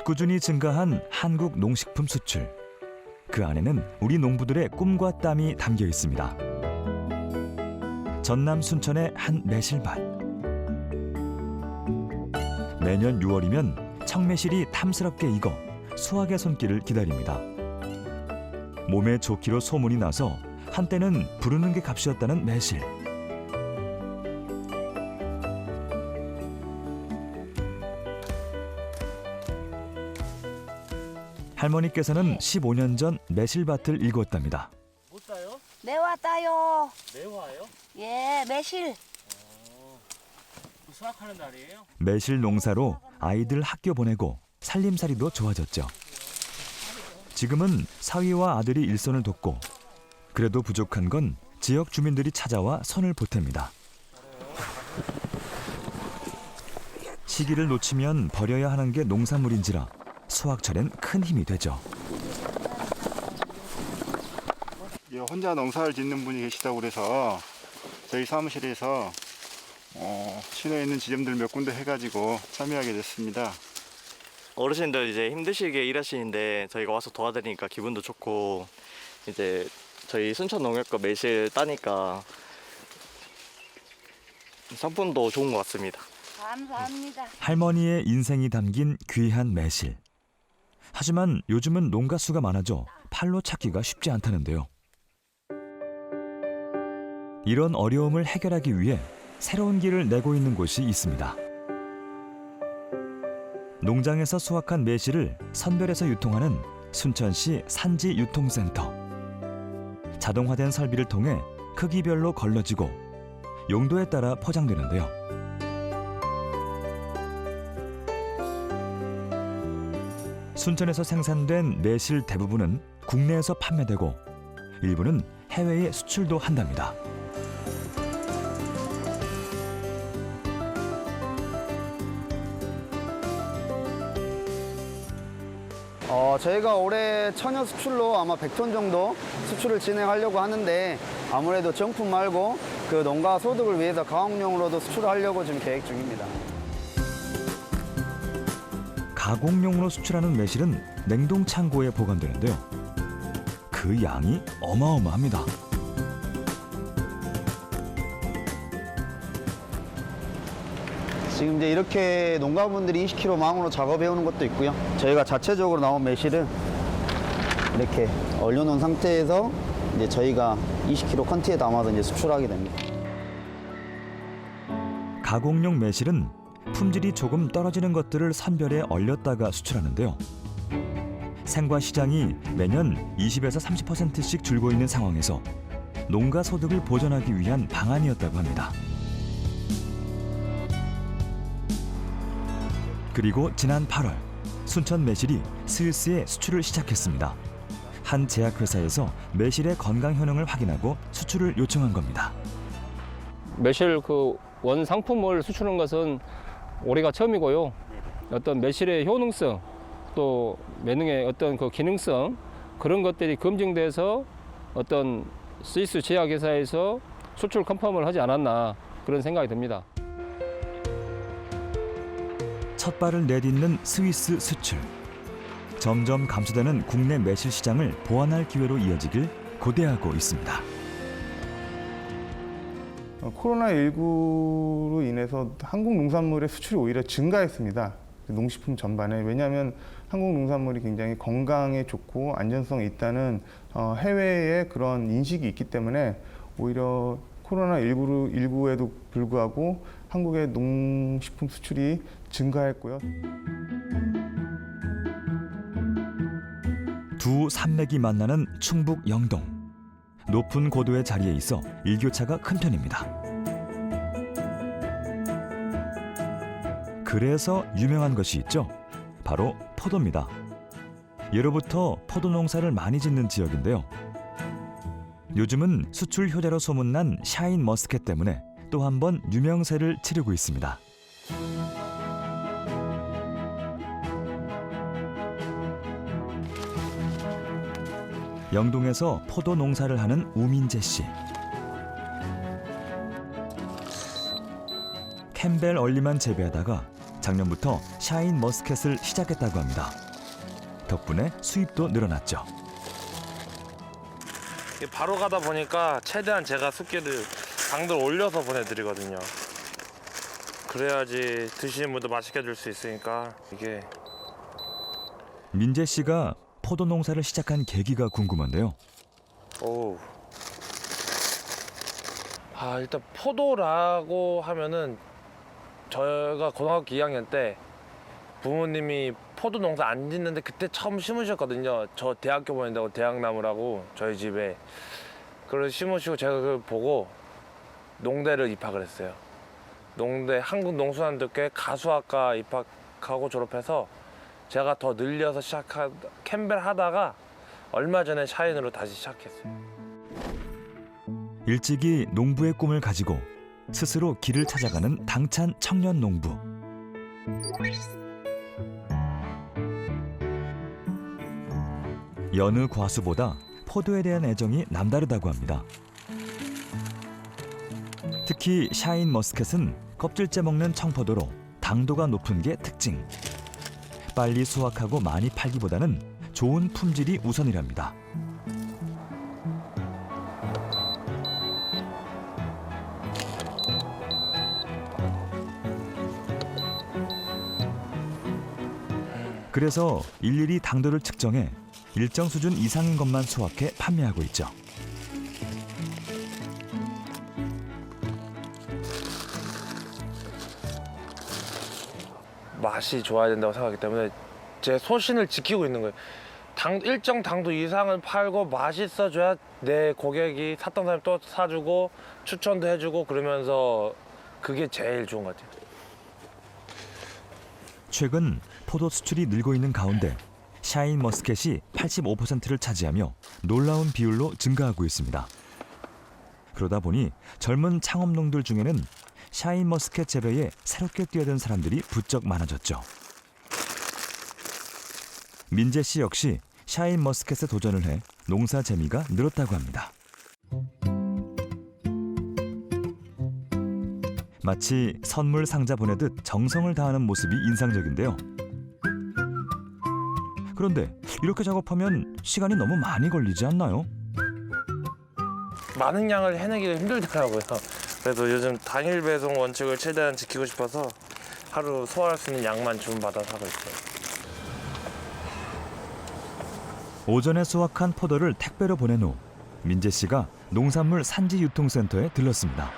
꾸준히 증가한 한국 농식품 수출. 그 안에는 우리 농부들의 꿈과 땀이 담겨 있습니다. 전남 순천의 한 매실밭. 매년 6월이면 청매실이 탐스럽게 익어 수확의 손길을 기다립니다. 몸에 좋기로 소문이 나서 한때는 부르는 게 값이었다는 매실. 할머니께서는 15년 전 매실밭을 일궜답니다. 못 사요? 매화 따요. 매화요? 예, 매실. 수확하는 날이에요? 매실 농사로 아이들 학교 보내고 살림살이도 좋아졌죠. 지금은 사위와 아들이 일손을 돕고 그래도 부족한 건 지역 주민들이 찾아와 손을 보탭니다. 시기를 놓치면 버려야 하는 게 농산물인지라 수확철엔 큰 힘이 되죠. 혼자 농사를 짓는 분이 계시다고 그래서 저희 사무실에서 시내에 있는 지점들 몇 군데 해가지고 참여하게 됐습니다. 어르신들 이제 힘드시게 일하시는데 저희가 와서 도와드리니까 기분도 좋고 이제 저희 순천농협과 매실 따니까 상품도 좋은 것 같습니다. 감사합니다. 할머니의 인생이 담긴 귀한 매실. 하지만 요즘은 농가 수가 많아져 팔로 찾기가 쉽지 않다는데요. 이런 어려움을 해결하기 위해 새로운 길을 내고 있는 곳이 있습니다. 농장에서 수확한 매실을 선별해서 유통하는 순천시 산지유통센터. 자동화된 설비를 통해 크기별로 걸러지고 용도에 따라 포장되는데요. 순천에서 생산된 매실 대부분은 국내에서 판매되고 일부는 해외에 수출도 한답니다. 저희가 올해 천여 수출로 아마 100톤 정도 수출을 진행하려고 하는데 아무래도 정품 말고 그 농가 소득을 위해서 가공용으로도 수출하려고 지금 계획 중입니다. 가공용으로 수출하는 매실은 냉동 창고에 보관되는데요. 그 양이 어마어마합니다. 지금 이제 이렇게 농가분들이 20kg 망으로 작업해 오는 것도 있고요. 저희가 자체적으로 나온 매실은 이렇게 얼려놓은 상태에서 이제 저희가 20kg 컨티에 담아서 이제 수출하게 됩니다. 가공용 매실은 품질이 조금 떨어지는 것들을 선별해 얼렸다가 수출하는데요. 생과 시장이 매년 20에서 30%씩 줄고 있는 상황에서 농가 소득을 보전하기 위한 방안이었다고 합니다. 그리고 지난 8월 순천 매실이 스위스에 수출을 시작했습니다. 한 제약회사에서 매실의 건강 효능을 확인하고 수출을 요청한 겁니다. 매실 그 원상품을 수출하는 것은 올해가 처음이고요. 어떤 매실의 효능성 또 매능의 어떤 그 기능성 그런 것들이 검증돼서 어떤 스위스 제약회사에서 수출 컨펌을 하지 않았나 그런 생각이 듭니다. 첫 발을 내딛는 스위스 수출. 점점 감소되는 국내 매실 시장을 보완할 기회로 이어지길 고대하고 있습니다. 코로나19로 인해서 한국 농산물의 수출이 오히려 증가했습니다. 농식품 전반에. 왜냐하면 한국 농산물이 굉장히 건강에 좋고 안전성이 있다는 해외의 그런 인식이 있기 때문에 오히려 코로나19에도 불구하고 한국의 농식품 수출이 증가했고요. 두 산맥이 만나는 충북 영동. 높은 고도의 자리에 있어 일교차가 큰 편입니다. 그래서 유명한 것이 있죠. 바로 포도입니다. 예로부터 포도 농사를 많이 짓는 지역인데요. 요즘은 수출 효자로 소문난 샤인 머스켓 때문에 또 한 번 유명세를 치르고 있습니다. 영동에서 포도 농사를 하는 우민재 씨. 캠벨 얼리만 재배하다가 작년부터 샤인 머스켓을 시작했다고 합니다. 덕분에 수입도 늘어났죠. 바로 가다 보니까 최대한 제가 습기를 당도를 올려서 보내드리거든요. 그래야지 드시는 분도 맛있게 줄 수 있으니까 이게. 민재 씨가 포도 농사를 시작한 계기가 궁금한데요. 오. 일단 포도라고 하면은 저희가 고등학교 2학년 때 부모님이 포도 농사 안 짓는데 그때 처음 심으셨거든요. 저 대학교 보낸다고 대학나무라고 저희 집에. 그걸 심으시고 제가 그걸 보고 농대를 입학을 했어요. 농대 한국농수산대학교에 가수학과 입학하고 졸업해서 제가 더 늘려서 캠벨 하다가 얼마 전에 샤인으로 다시 시작했어요. 일찍이 농부의 꿈을 가지고 스스로 길을 찾아가는 당찬 청년 농부. 여느 과수보다 포도에 대한 애정이 남다르다고 합니다. 특히 샤인 머스켓은 껍질째 먹는 청포도로 당도가 높은 게 특징. 빨리 수확하고 많이 팔기보다는 좋은 품질이 우선이랍니다. 그래서 일일이 당도를 측정해 일정 수준 이상인 것만 수확해 판매하고 있죠. 맛이 좋아야 된다고 생각하기 때문에 제 소신을 지키고 있는 거예요. 일정 당도 이상을 팔고 맛있어져야 내 고객이 샀던 사람이 또 사주고 추천도 해주고 그러면서 그게 제일 좋은 것 같아요. 최근 포도 수출이 늘고 있는 가운데 샤인 머스켓이 85%를 차지하며 놀라운 비율로 증가하고 있습니다. 그러다 보니 젊은 창업농들 중에는 샤인 머스켓 재배에 새롭게 뛰어든 사람들이 부쩍 많아졌죠. 민재 씨 역시 샤인 머스켓에 도전을 해 농사 재미가 늘었다고 합니다. 마치 선물 상자 보내듯 정성을 다하는 모습이 인상적인데요. 그런데 이렇게 작업하면 시간이 너무 많이 걸리지 않나요? 많은 양을 해내기가 힘들더라고요. 그래서 요즘 당일 배송 원칙을 최대한 지키고 싶어서 하루 소화할 수 있는 양만 주문받아서 하고 있어요. 오전에 수확한 포도를 택배로 보낸 후 민재 씨가 농산물 산지 유통센터에 들렀습니다.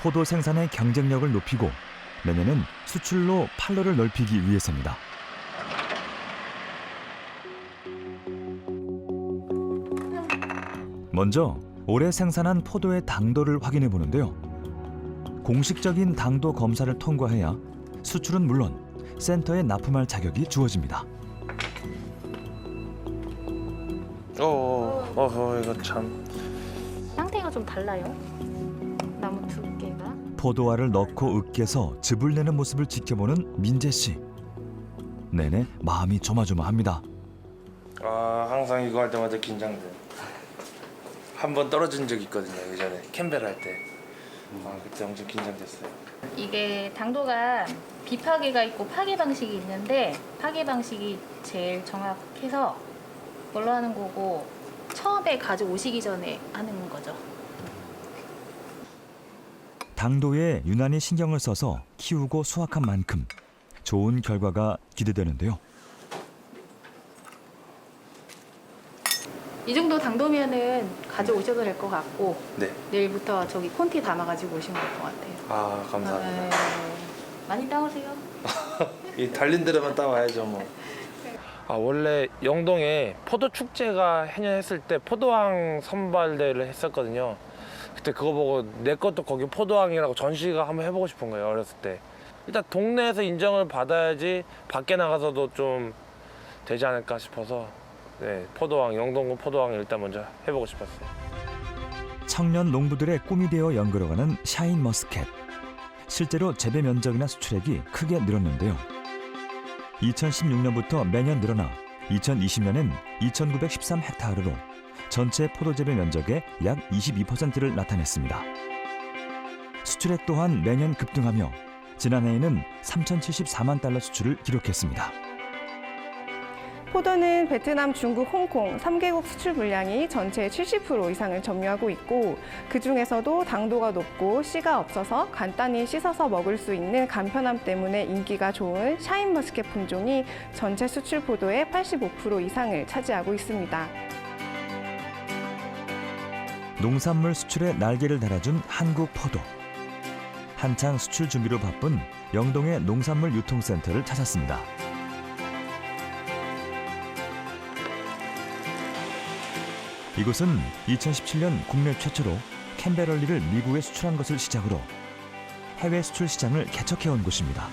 포도 생산의 경쟁력을 높이고 내년은 수출로 판로를 넓히기 위해서입니다. 먼저 올해 생산한 포도의 당도를 확인해 보는데요. 공식적인 당도 검사를 통과해야 수출은 물론 센터에 납품할 자격이 주어집니다. 이거 참. 상태가 좀 달라요. 나무 두께가. 포도알을 넣고 으깨서 즙을 내는 모습을 지켜보는 민재 씨. 내내 마음이 조마조마합니다. 항상 이거 할 때마다 긴장돼. 한 번 떨어진 적이 있거든요. 예전에 캠벨 할 때. 그때 엄청 긴장됐어요. 이게 당도가 비파괴가 있고 파괴 방식이 있는데 파괴 방식이 제일 정확해서 뭘로 하는 거고 처음에 가져오시기 전에 하는 거죠. 당도에 유난히 신경을 써서 키우고 수확한 만큼 좋은 결과가 기대되는데요. 이 정도 당도면은 가져오셔도 될 것 같고 네. 내일부터 저기 콘티 담아가지고 오시면 될 것 같아요. 감사합니다. 네. 많이 따오세요. 이 달린 데로만 따와야죠 뭐. 원래 영동에 포도 축제가 해년 했을 때 포도왕 선발대회를 했었거든요. 그때 그거 보고 내 것도 거기 포도왕이라고 전시가 한번 해보고 싶은 거예요. 어렸을 때. 일단 동네에서 인정을 받아야지 밖에 나가서도 좀 되지 않을까 싶어서 포도왕, 영동군 포도왕 일단 먼저 해보고 싶었어요. 청년 농부들의 꿈이 되어 연결어가는 샤인 머스켓. 실제로 재배 면적이나 수출액이 크게 늘었는데요. 2016년부터 매년 늘어나 2020년엔 2,913헥타르로 전체 포도 재배 면적의 약 22%를 나타냈습니다. 수출액 또한 매년 급등하며 지난해에는 3,074만 달러 수출을 기록했습니다. 포도는 베트남, 중국, 홍콩 3개국 수출 물량이 전체의 70% 이상을 점유하고 있고 그중에서도 당도가 높고 씨가 없어서 간단히 씻어서 먹을 수 있는 간편함 때문에 인기가 좋은 샤인머스켓 품종이 전체 수출 포도의 85% 이상을 차지하고 있습니다. 농산물 수출에 날개를 달아준 한국 포도. 한창 수출 준비로 바쁜 영동의 농산물 유통센터를 찾았습니다. 이곳은 2017년 국내 최초로 캔베럴리를 미국에 수출한 것을 시작으로 해외 수출 시장을 개척해온 곳입니다.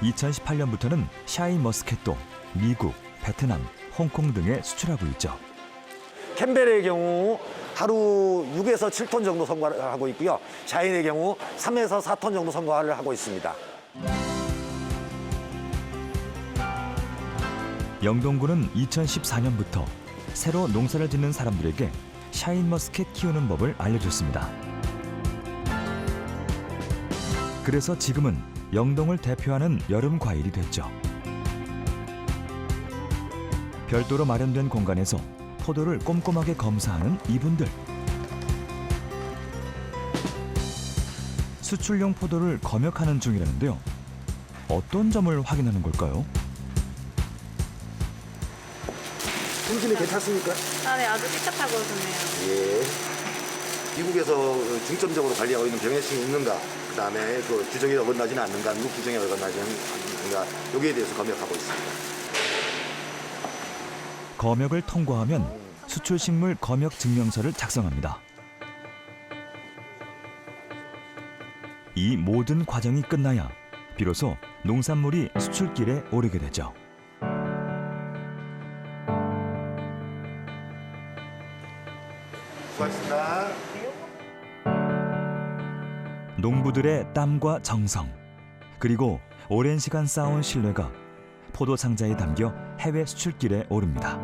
2018년부터는 샤인머스켓도 미국, 베트남, 홍콩 등에 수출하고 있죠. 캔벨의 경우 하루 6에서 7톤 정도 선거하고 있고요. 샤인의 경우 3에서 4톤 정도 선거를 하고 있습니다. 영동군은 2014년부터 새로 농사를 짓는 사람들에게 샤인머스켓 키우는 법을 알려줬습니다. 그래서 지금은 영동을 대표하는 여름 과일이 됐죠. 별도로 마련된 공간에서 포도를 꼼꼼하게 검사하는 이분들. 수출용 포도를 검역하는 중이라는데요. 어떤 점을 확인하는 걸까요? 품질이 괜찮습니까? 네, 아주 깨끗하고 좋네요. 예. 미국에서 중점적으로 관리하고 있는 병해충이 있는가, 그 다음에 그 규정에 어긋나지는 않는가, 미국 규정에 어긋나지는 않는가, 여기에 대해서 검역하고 있습니다. 검역을 통과하면 수출식물 검역 증명서를 작성합니다. 이 모든 과정이 끝나야 비로소 농산물이 수출길에 오르게 되죠. 수고하셨습니다. 농부들의 땀과 정성, 그리고 오랜 시간 쌓아온 신뢰가 포도 상자에 담겨 해외 수출길에 오릅니다.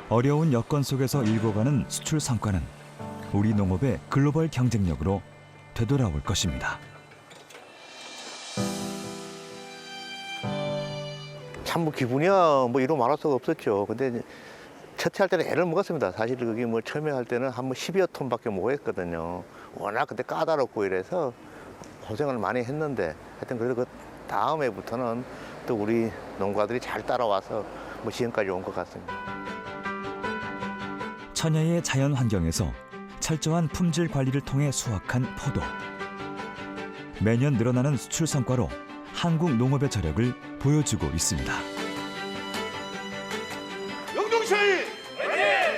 어려운 여건 속에서 일궈가는 수출 성과는 우리 농업의 글로벌 경쟁력으로 되돌아올 것입니다. 참 기분이야 뭐 이루 말할 수가 없었죠. 근데 첫째 할 때는 애를 먹었습니다. 사실 그게 뭐 처음에 할 때는 한 10여 톤밖에 못 했거든요. 워낙 그때 까다롭고 이래서 고생을 많이 했는데 하여튼 그래도 그 다음 해부터는 또 우리 농가들이 잘 따라와서 뭐 지금까지 온 것 같습니다. 천혜의 자연 환경에서 철저한 품질 관리를 통해 수확한 포도. 매년 늘어나는 수출 성과로 한국 농업의 저력을 보여주고 있습니다. 영동샤인! 화이팅!